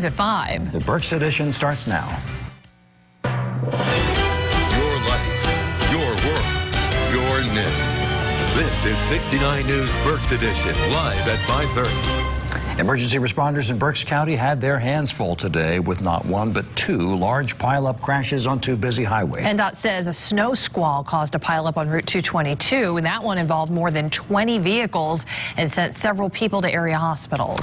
At 5. The Berks edition starts now. Your life, your world, your news. This is 69 News Berks edition, live at 5:30. Emergency responders in Berks County had their hands full today with not one but two large pileup crashes on two busy highways. NDOT says a snow squall caused a pileup on Route 222, and that one involved more than 20 vehicles and sent several people to area hospitals.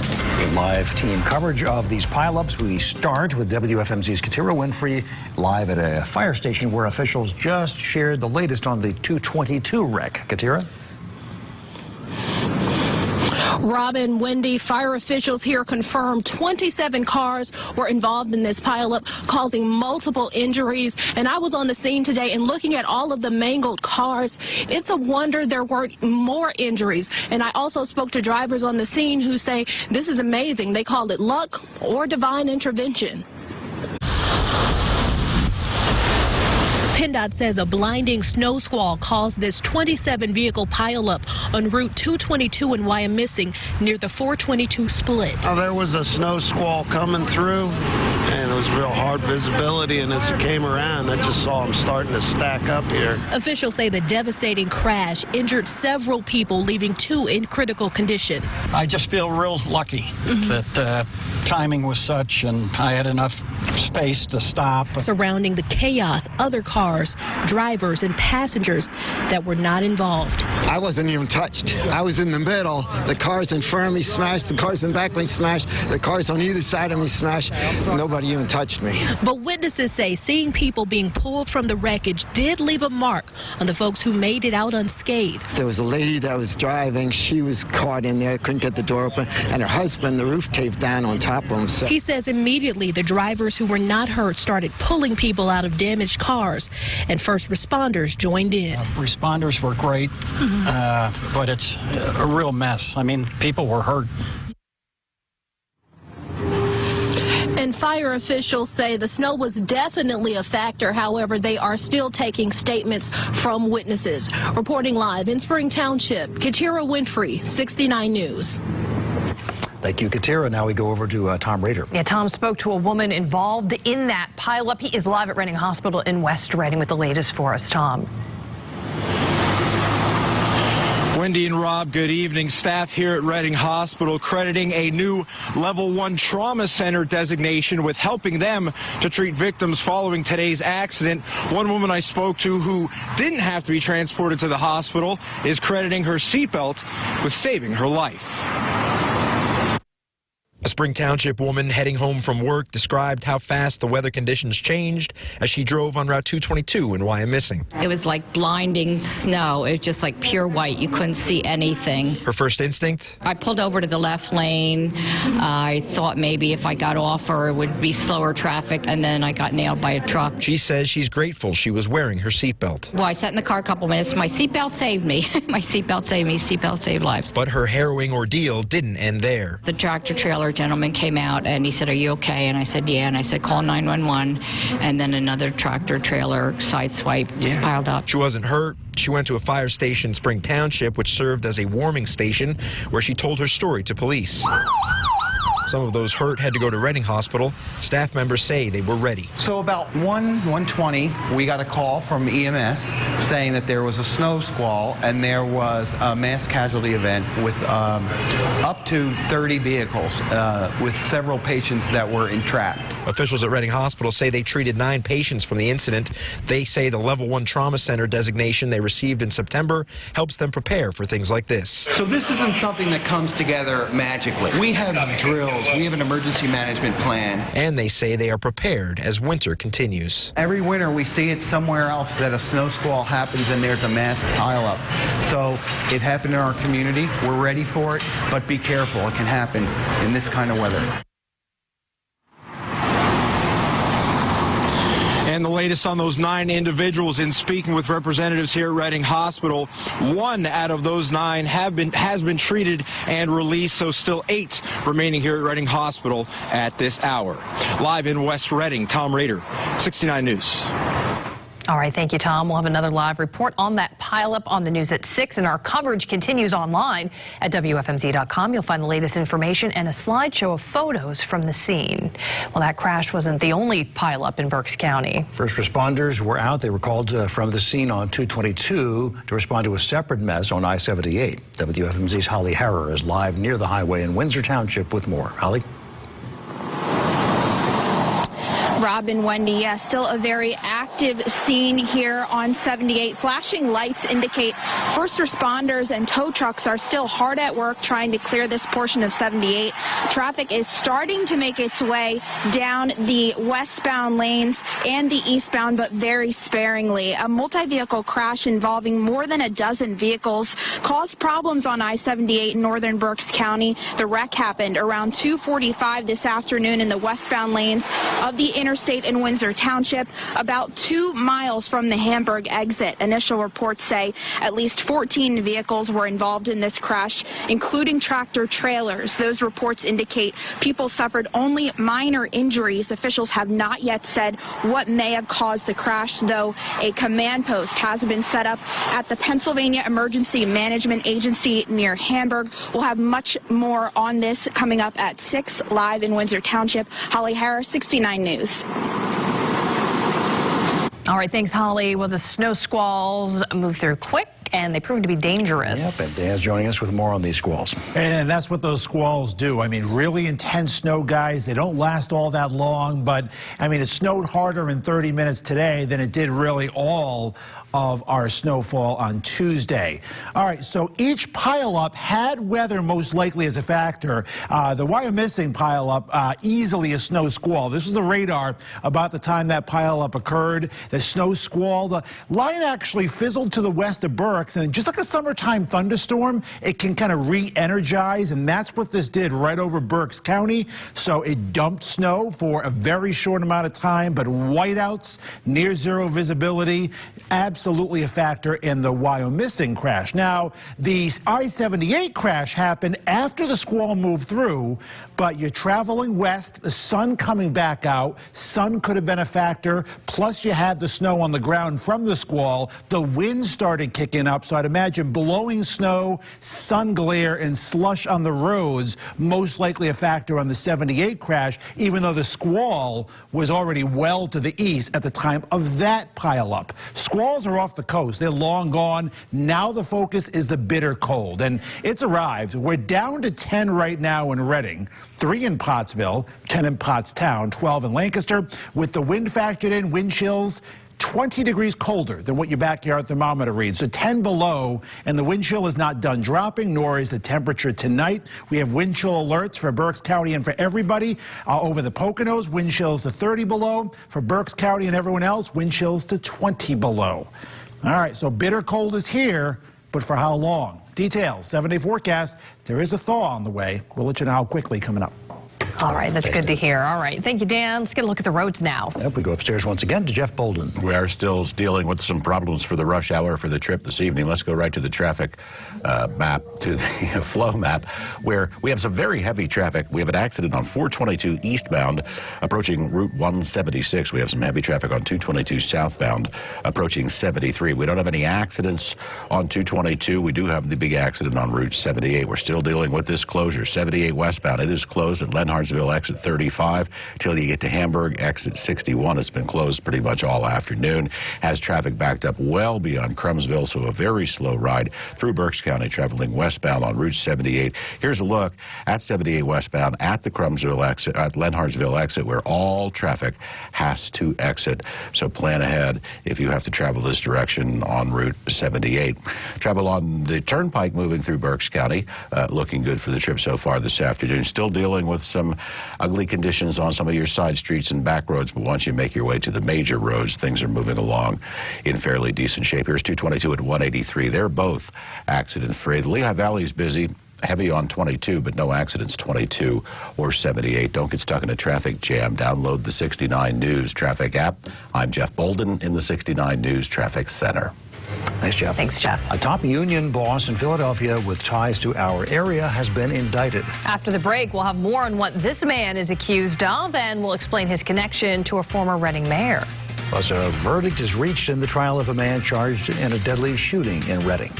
Live team coverage of these pileups. We start with WFMZ's Katira Winfrey live at a fire station where officials just shared the latest on the 222 wreck. Katira? Robin, Wendy, fire officials here confirmed 27 cars were involved in this pileup, causing multiple injuries. And I was on the scene today and looking at all of the mangled cars. It's a wonder there weren't more injuries. And I also spoke to drivers on the scene who say this is amazing. They call it luck or divine intervention. PennDOT says a blinding snow squall caused this 27-vehicle pileup on Route 222 in Wyomissing near the 422 split. There was a snow squall coming through, and it was real hard visibility, and as it came around, I just saw them starting to stack up here. Officials say the devastating crash injured several people, leaving two in critical condition. I just feel real lucky that timing was such, and I had enough space to stop. Surrounding the chaos, other cars, drivers, and passengers that were not involved. I wasn't even touched. I was in the middle. The cars in front of me smashed. The cars in back of me smashed. The cars on either side of me smashed. Nobody even touched me. But witnesses say seeing people being pulled from the wreckage did leave a mark on the folks who made it out unscathed. There was a lady that was driving. She was caught in there, couldn't get the door open, and her husband, the roof caved down on top of him. So. He says immediately the drivers who were not hurt started pulling people out of damaged cars, and first responders joined in. Responders were great, but it's a real mess. I mean, people were hurt. And fire officials say the snow was definitely a factor. However, they are still taking statements from witnesses. Reporting live in Spring Township, Katira Winfrey, 69 News. Thank you, Katira. Now we go over to Tom Rader. Yeah, Tom spoke to a woman involved in that pileup. He is live at Reading Hospital in West Reading with the latest for us. Tom. Wendy and Rob, good evening. Staff here at Reading Hospital crediting a new Level 1 Trauma Center designation with helping them to treat victims following today's accident. One woman I spoke to who didn't have to be transported to the hospital is crediting her seatbelt with saving her life. A Spring Township woman heading home from work described how fast the weather conditions changed as she drove on Route 222 in Wyomissing. It was like blinding snow. It was just like pure white. You couldn't see anything. Her first instinct? I pulled over to the left lane. I thought maybe if I got off or it would be slower traffic, and then I got nailed by a truck. She says she's grateful she was wearing her seatbelt. Well, I sat in the car a couple minutes. My seatbelt saved me. My seatbelt saved me. Seatbelt saved lives. But her harrowing ordeal didn't end there. The tractor trailer gentleman came out and he said, "Are you okay?" And I said, "Yeah." And I said, "Call 911." And then another tractor trailer sideswipe just piled up. She wasn't hurt. She went to a fire station in Spring Township, which served as a warming station, where she told her story to police. Some of those hurt had to go to Reading Hospital. Staff members say they were ready. So about 1:20, we got a call from EMS saying that there was a snow squall and there was a mass casualty event with up to 30 vehicles with several patients that were entrapped. Officials at Reading Hospital say they treated 9 patients from the incident. They say the Level 1 Trauma Center designation they received in September helps them prepare for things like this. So this isn't something that comes together magically. We have drills. We have an emergency management plan. And they say they are prepared as winter continues. Every winter we see it somewhere else that a snow squall happens and there's a mass pileup. So it happened in our community. We're ready for it, but be careful. It can happen in this kind of weather. And the latest on those 9 individuals in speaking with representatives here at Reading Hospital. 1 out of those 9 has been treated and released, so still 8 remaining here at Reading Hospital at this hour. Live in West Reading, Tom Rader, 69 News. All right, thank you, Tom. We'll have another live report on that pileup on the news at 6, and our coverage continues online at WFMZ.com. You'll find the latest information and a slideshow of photos from the scene. Well, that crash wasn't the only pileup in Berks County. First responders were out. They were called from the scene on 222 to respond to a separate mess on I-78. WFMZ's Holly Harrer is live near the highway in Windsor Township with more. Holly? Rob and Wendy, yeah, still a very active scene here on 78. Flashing lights indicate first responders and tow trucks are still hard at work trying to clear this portion of 78. Traffic is starting to make its way down the westbound lanes and the eastbound, but very sparingly. A multi-vehicle crash involving more than a dozen vehicles caused problems on I-78 in northern Berks County. The wreck happened around 2:45 this afternoon in the westbound lanes of the interstate in Windsor Township, about 2 miles from the Hamburg exit. Initial reports say at least 14 vehicles were involved in this crash, including tractor trailers. Those reports indicate people suffered only minor injuries. Officials have not yet said what may have caused the crash, though a command post has been set up at the Pennsylvania Emergency Management Agency near Hamburg. We'll have much more on this coming up at 6 live in Windsor Township. Holly Harris, 69 News. All right, thanks, Holly. Well, the snow squalls move through quick, and they prove to be dangerous. Yep, and Dan's joining us with more on these squalls. And that's what those squalls do. I mean, really intense snow, guys. They don't last all that long, but, I mean, it snowed harder in 30 minutes today than it did really all of our snowfall on Tuesday. All right, so each pileup had weather most likely as a factor. The Wyomissing pileup, easily a snow squall. This was the radar about the time that pileup occurred. The snow squall, the line actually fizzled to the west of Berks, and just like a summertime thunderstorm, it can kind of re-energize, and that's what this did right over Berks County. So it dumped snow for a very short amount of time, but whiteouts, near zero visibility, absolutely a factor in the Wyomissing crash. Now, the I-78 crash happened after the squall moved through, but you're traveling west, the sun coming back out, sun could have been a factor, plus you had the snow on the ground from the squall, the wind started kicking up, so I'd imagine blowing snow, sun glare, and slush on the roads, most likely a factor on the 78 crash, even though the squall was already well to the east at the time of that pileup. Squalls are off the coast. They're long gone. Now the focus is the bitter cold, and it's arrived. We're down to 10 right now in Reading, 3 in Pottsville, 10 in Pottstown, 12 in Lancaster. With the wind factored in, wind chills 20 degrees colder than what your backyard thermometer reads. So 10 below, and the wind chill is not done dropping, nor is the temperature tonight. We have wind chill alerts for Berks County and for everybody. Over the Poconos, wind chills to 30 below. For Berks County and everyone else, wind chills to 20 below. All right, so bitter cold is here, but for how long? Details, 7-day forecast. There is a thaw on the way. We'll let you know how quickly coming up. All right, that's good to hear. All right, thank you, Dan. Let's get a look at the roads now. Yep, we go upstairs once again to Jeff Bolden. We are still dealing with some problems for the rush hour for the trip this evening. Let's go right to the traffic map, to the flow map, where we have some very heavy traffic. We have an accident on 422 eastbound approaching Route 176. We have some heavy traffic on 222 southbound approaching 73. We don't have any accidents on 222. We do have the big accident on Route 78. We're still dealing with this closure. 78 westbound, it is closed at Lenhardsville exit 35 till you get to Hamburg exit 61. It's been closed pretty much all afternoon. Has traffic backed up well beyond Crumsville, so a very slow ride through Berks County traveling westbound on Route 78. Here's a look at 78 westbound at the Crumsville exit, at Lenhardsville exit, where all traffic has to exit. So plan ahead if you have to travel this direction on Route 78. Travel on the turnpike moving through Berks County, looking good for the trip so far this afternoon. Still dealing with some ugly conditions on some of your side streets and back roads, but once you make your way to the major roads, things are moving along in fairly decent shape. Here's 222 at 183. They're both accident-free. The Lehigh Valley is busy. Heavy on 22, but no accidents 22 or 78. Don't get stuck in a traffic jam. Download the 69 News traffic app. I'm Jeff Bolden in the 69 News Traffic Center. Thanks, Jeff. Thanks, Jeff. A top union boss in Philadelphia with ties to our area has been indicted. After the break, we'll have more on what this man is accused of, and we'll explain his connection to a former Reading mayor. Plus, a verdict is reached in the trial of a man charged in a deadly shooting in Reading.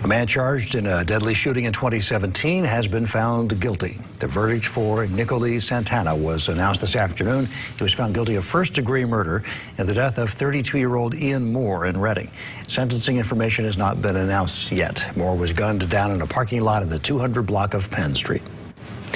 A man charged in a deadly shooting in 2017 has been found guilty. The verdict for Nicole Santana was announced this afternoon. He was found guilty of first-degree murder in the death of 32-year-old Ian Moore in Reading. Sentencing information has not been announced yet. Moore was gunned down in a parking lot in the 200 block of Penn Street.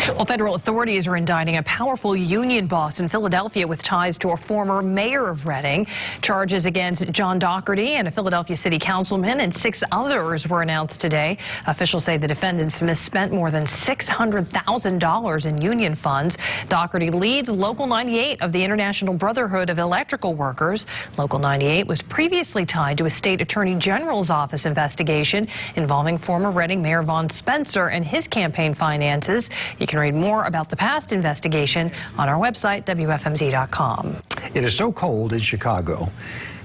Well, federal authorities are indicting a powerful union boss in Philadelphia with ties to a former mayor of Reading. Charges against John Doherty and a Philadelphia city councilman and 6 others were announced today. Officials say the defendants misspent more than $600,000 in union funds. Doherty leads Local 98 of the International Brotherhood of Electrical Workers. Local 98 was previously tied to a state attorney general's office investigation involving former Reading Mayor Vaughn Spencer and his campaign finances. You can read more about the past investigation on our website, WFMZ.com. It is so cold in Chicago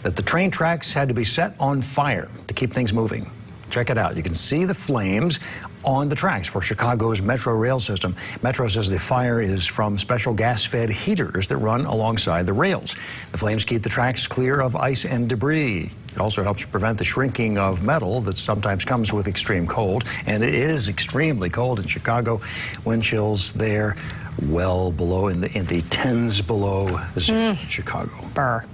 that the train tracks had to be set on fire to keep things moving. Check it out. You can see the flames on the tracks for Chicago's Metro rail system. Metro says the fire is from special gas-fed heaters that run alongside the rails. The flames keep the tracks clear of ice and debris. It also helps prevent the shrinking of metal that sometimes comes with extreme cold. And it is extremely cold in Chicago. Wind chills there well below in the tens below Chicago. Burr.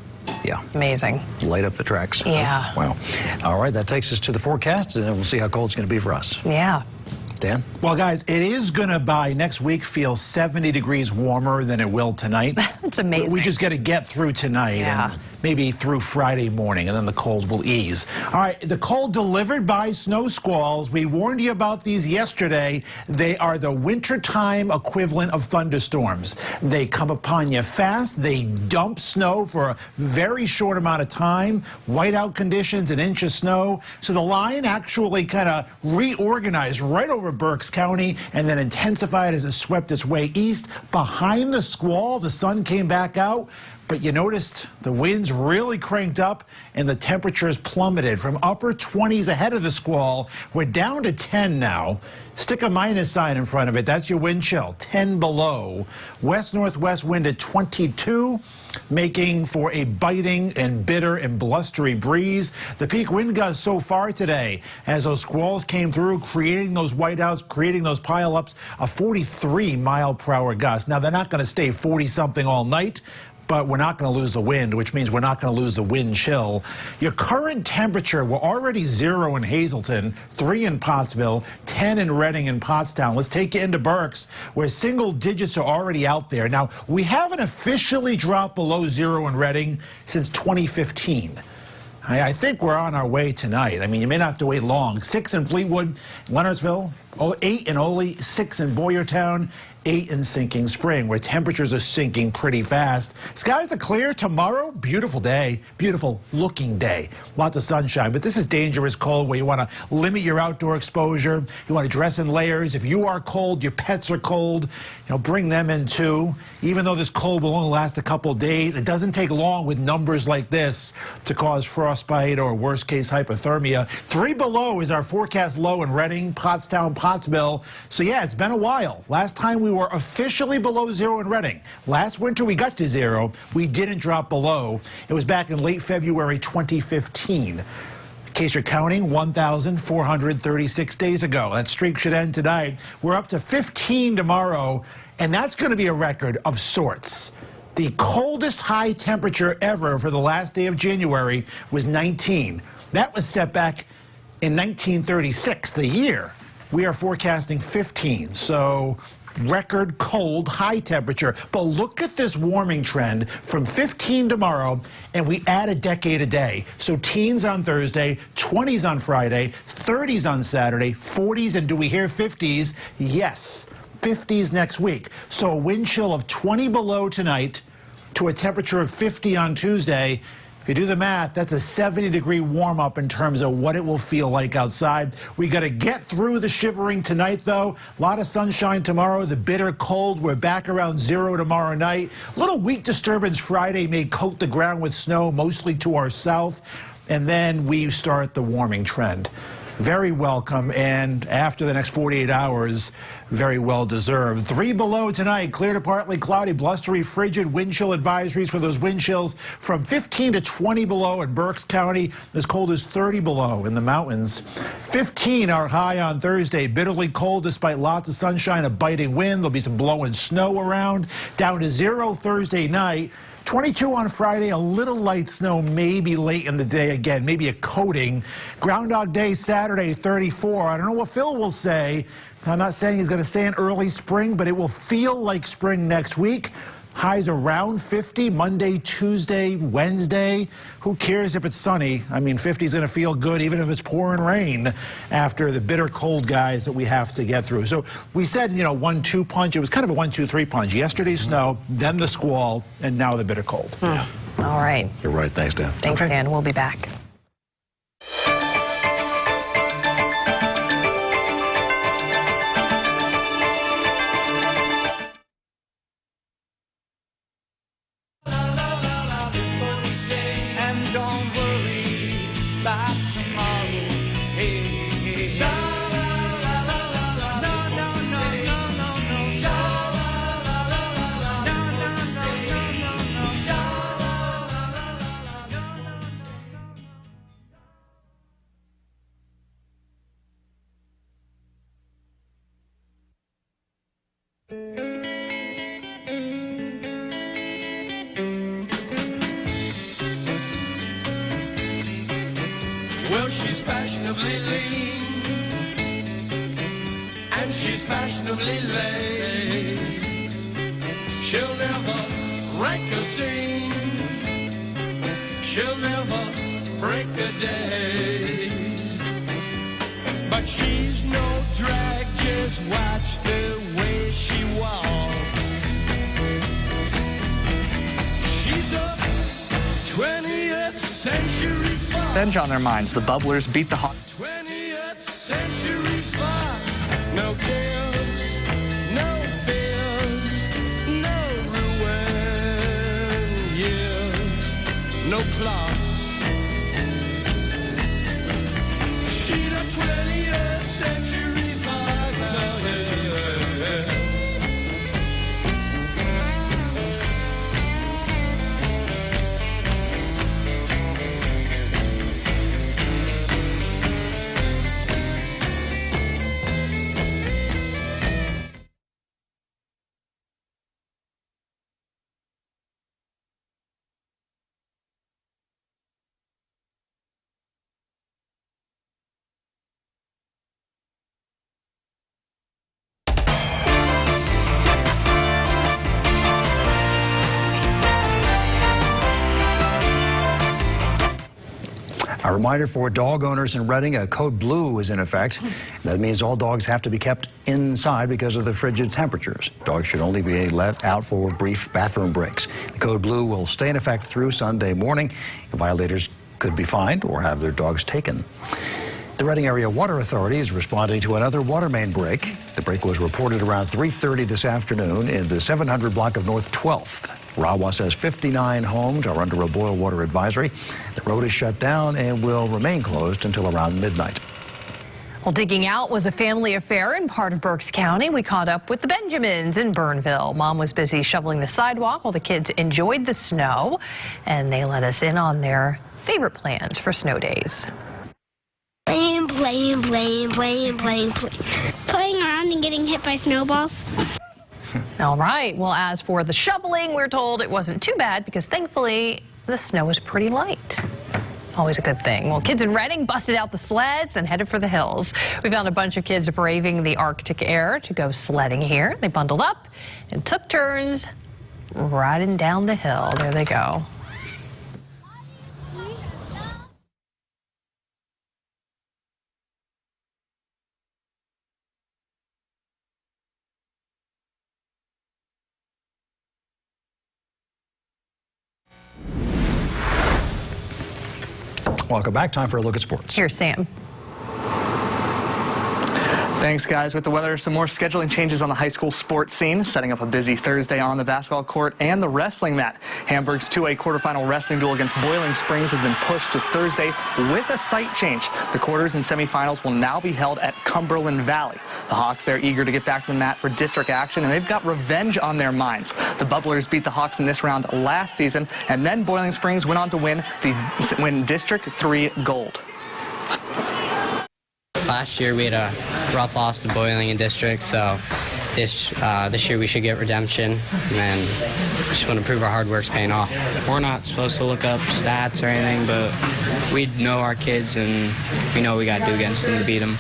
Yeah. Amazing. Light up the tracks. Yeah. Wow. All right, that takes us to the forecast, and then we'll see how cold it's going to be for us. Yeah. Dan? Well, guys, it is going to, by next week, feel 70 degrees warmer than it will tonight. That's amazing. We just got to get through tonight and maybe through Friday morning, and then the cold will ease. All right, the cold delivered by snow squalls. We warned you about these yesterday. They are the wintertime equivalent of thunderstorms. They come upon you fast. They dump snow for a very short amount of time. Whiteout conditions, an inch of snow. So the line actually kind of reorganized right over Berks County and then intensified as it swept its way east. Behind the squall, the sun came back out. But you noticed the winds really cranked up and the temperatures plummeted from upper 20s ahead of the squall. We're down to 10 now. Stick a minus sign in front of it. That's your wind chill, 10 below. West-northwest wind at 22, making for a biting and bitter and blustery breeze. The peak wind gusts so far today as those squalls came through, creating those whiteouts, creating those pileups, a 43-mile-per-hour gust. Now, they're not going to stay 40-something all night, but we're not going to lose the wind, which means we're not going to lose the wind chill. Your current temperature, we're already 0 in Hazleton, 3 in Pottsville, 10 in Reading and Pottstown. Let's take you into Berks, where single digits are already out there. Now, we haven't officially dropped below 0 in Reading since 2015. I think we're on our way tonight. I mean, you may not have to wait long. 6 in Fleetwood, Leonardsville, 8 in Ole, 6 in Boyertown, 8 in Sinking Spring, where temperatures are sinking pretty fast. Skies are clear tomorrow. Beautiful day, beautiful looking day. Lots of sunshine, but this is dangerous cold where you want to limit your outdoor exposure. You want to dress in layers. If you are cold, your pets are cold, bring them in too. Even though this cold will only last a couple days, it doesn't take long with numbers like this to cause frostbite or worst case hypothermia. 3 below is our forecast low in Reading, Pottstown, Pottsville. So yeah, it's been a while. Last time we were officially below 0 in Reading. Last winter we got to 0. We didn't drop below. It was back in late February 2015. In case you're counting, 1,436 days ago. That streak should end tonight. We're up to 15 tomorrow, and that's going to be a record of sorts. The coldest high temperature ever for the last day of January was 19. That was set back in 1936, the year. We are forecasting 15, so record cold high temperature. But look at this warming trend from 15 tomorrow, and we add a decade a day. So teens on Thursday, 20s on Friday, 30s on Saturday, 40s, and do we hear 50s? Yes, 50s next week. So a wind chill of 20 below tonight to a temperature of 50 on Tuesday. If you do the math, that's a 70-degree warm-up in terms of what it will feel like outside. We got to get through the shivering tonight, though. A lot of sunshine tomorrow. The bitter cold. We're back around 0 tomorrow night. A little weak disturbance Friday may coat the ground with snow, mostly to our south. and then we start the warming trend. Very welcome, and after the next 48 hours, very well deserved. 3 below tonight, clear to partly cloudy, blustery, frigid wind chill advisories for those wind chills from 15 to 20 below in Berks County, as cold as 30 below in the mountains. 15 our high on Thursday, bitterly cold despite lots of sunshine, a biting wind. There'll be some blowing snow around. Down to 0 Thursday night. 22 on Friday, a little light snow maybe late in the day again, maybe a coating. Groundhog Day Saturday, 34. I don't know what Phil will say. I'm not saying he's going to say an early spring, but it will feel like spring next week. Highs around 50, Monday, Tuesday, Wednesday. Who cares if it's sunny? I mean, 50 is going to feel good even if it's pouring rain after the bitter cold guys that we have to get through. So we said, 1-2 punch. It was kind of a 1-2-3 punch. Yesterday's snow, then the squall, and now the bitter cold. Yeah. All right. You're right. Thanks, Dan. Thanks, Dan. We'll be back. Well, she's fashionably lean, and she's fashionably late. She'll never rank a scene, she'll never break a day. But she's no drag, just watch the way she walks. She's a 20th century fox. Revenge on their minds. The bubblers beat the hot. 20th century fox. No tears, no fears, no ruin years, no clocks. She's a 20th century fox. Oh, yeah. A reminder for dog owners in Reading, a code blue is in effect. That means all dogs have to be kept inside because of the frigid temperatures. Dogs should only be let out for brief bathroom breaks. The code blue will stay in effect through Sunday morning. Violators could be fined or have their dogs taken. The Reading Area Water Authority is responding to another water main break. The break was reported around 3:30 this afternoon in the 700 block of North 12th. RAWA says 59 homes are under a boil water advisory. The road is shut down and will remain closed until around midnight. Well, digging out was a family affair in part of Berks County. We caught up with the Benjamins in Bernville. Mom was busy shoveling the sidewalk while the kids enjoyed the snow, and they let us in on their favorite plans for snow days. Playing. Playing around and getting hit by snowballs. All right. Well, as for the shoveling, we're told it wasn't too bad because thankfully the snow was pretty light. Always a good thing. Well, kids in Reading busted out the sleds and headed for the hills. We found a bunch of kids braving the Arctic air to go sledding here. They bundled up and took turns riding down the hill. There they go. Welcome back. Time for a look at sports. Here's Sam. Thanks, guys. With the weather, some more scheduling changes on the high school sports scene, setting up a busy Thursday on the basketball court and the wrestling mat. Hamburg's 2A quarterfinal wrestling duel against Boiling Springs has been pushed to Thursday with a site change. The quarters and semifinals will now be held at Cumberland Valley. The Hawks, they're eager to get back to the mat for district action, and they've got revenge on their minds. The Bubblers beat the Hawks in this round last season, and then Boiling Springs went on to win District 3 gold. Last year we had a rough loss to Boiling in district, so this year we should get redemption, and just want to prove our hard work's paying off. We're not supposed to look up stats or anything, but we know our kids and we know what we got to do against them to beat them.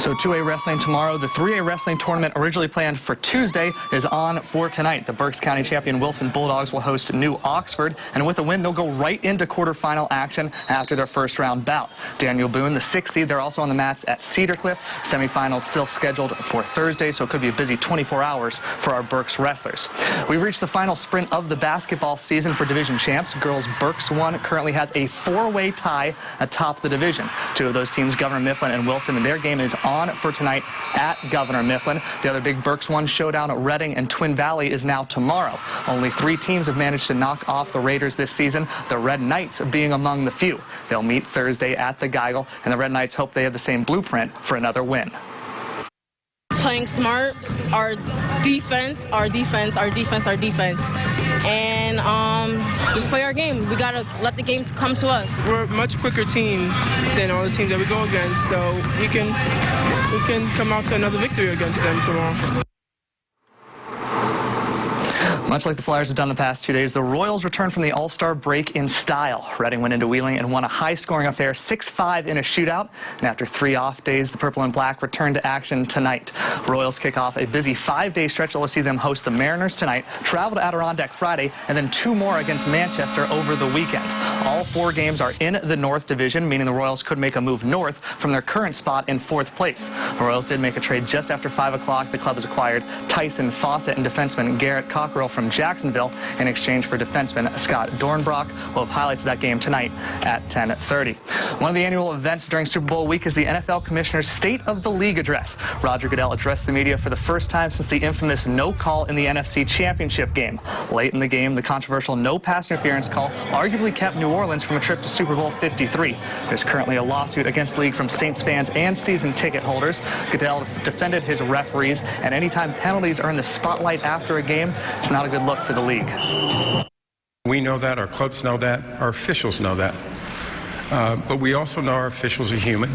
So 2A wrestling tomorrow. The 3A wrestling tournament originally planned for Tuesday is on for tonight. The Berks County champion Wilson Bulldogs will host New Oxford, and with a win, they'll go right into quarterfinal action after their first round bout. Daniel Boone, the 6th seed, they're also on the mats at Cedar Cliff. Semifinals still scheduled for Thursday, so it could be a busy 24 hours for our Berks wrestlers. We've reached the final sprint of the basketball season for division champs. Girls Berks 1 currently has a 4-way tie atop the division. Two of those teams, Governor Mifflin and Wilson, and their game is on for tonight at Governor Mifflin. The other big Berks 1 showdown at Reading and Twin Valley is now tomorrow. Only 3 teams have managed to knock off the Raiders this season, the Red Knights being among the few. They'll meet Thursday at the Geigel, and the Red Knights hope they have the same blueprint for another win. Playing smart, our defense, and just play our game. We gotta let the game come to us. We're a much quicker team than all the teams that we go against, so we can come out to another victory against them tomorrow. Much like the Flyers have done the past 2 days, the Royals returned from the All-Star break in style. Reading went into Wheeling and won a high-scoring affair, 6-5 in a shootout. And after 3 off days, the Purple and Black return to action tonight. Royals kick off a busy 5-day stretch that will see them host the Mariners tonight, travel to Adirondack Friday, and then 2 more against Manchester over the weekend. All 4 games are in the North Division, meaning the Royals could make a move north from their current spot in 4th place. The Royals did make a trade just after 5 o'clock. The club has acquired Tyson Fawcett and defenseman Garrett Cockrell from Jacksonville in exchange for defenseman Scott Dornbrock. We'll have highlights of that game tonight at 10:30. One of the annual events during Super Bowl week is the NFL Commissioner's State of the League address. Roger Goodell addressed the media for the first time since the infamous no call in the NFC Championship game. Late in the game, the controversial no pass interference call arguably kept New Orleans from a trip to Super Bowl 53. There's currently a lawsuit against the league from Saints fans and season ticket holders. Goodell defended his referees, and anytime penalties are in the spotlight after a game, it's not a good look for the league. We know that, our clubs know that, our officials know that. But we also know our officials are human.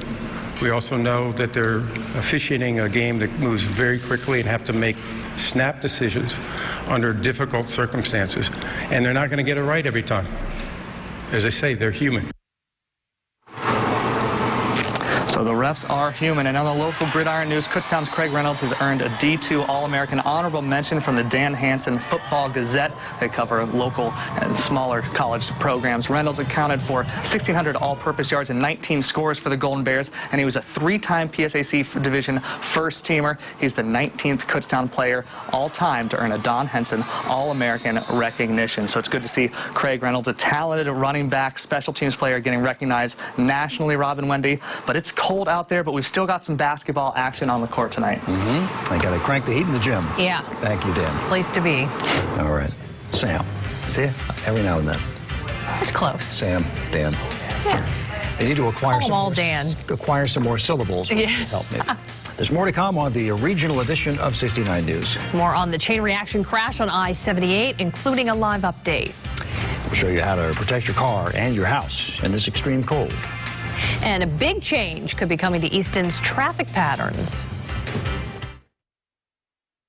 We also know that they're officiating a game that moves very quickly and have to make snap decisions under difficult circumstances. And they're not going to get it right every time. As I say, they're human. So the refs are human. And on the local gridiron news, Kutztown's Craig Reynolds has earned a D2 All-American honorable mention from the Dan Hansen Football Gazette. They cover local and smaller college programs. Reynolds accounted for 1,600 all-purpose yards and 19 scores for the Golden Bears, and he was a 3-time PSAC Division first-teamer. He's the 19th Kutztown player all-time to earn a Don Henson All-American recognition. So it's good to see Craig Reynolds, a talented running back, special teams player, getting recognized nationally, Rob and Wendy. But it's cold out there, but we've still got some basketball action on the court tonight. I got to crank the heat in the gym. Yeah. Thank you, Dan. Place to be. All right. Sam. See ya every now and then. It's close. Sam, Dan. Yeah. They need to acquire Acquire some more syllables. Yeah. Help me. There's more to come on the regional edition of 69 News. More on the chain reaction crash on I-78, including a live update. We'll show you how to protect your car and your house in this extreme cold. And a big change could be coming to Easton's traffic patterns.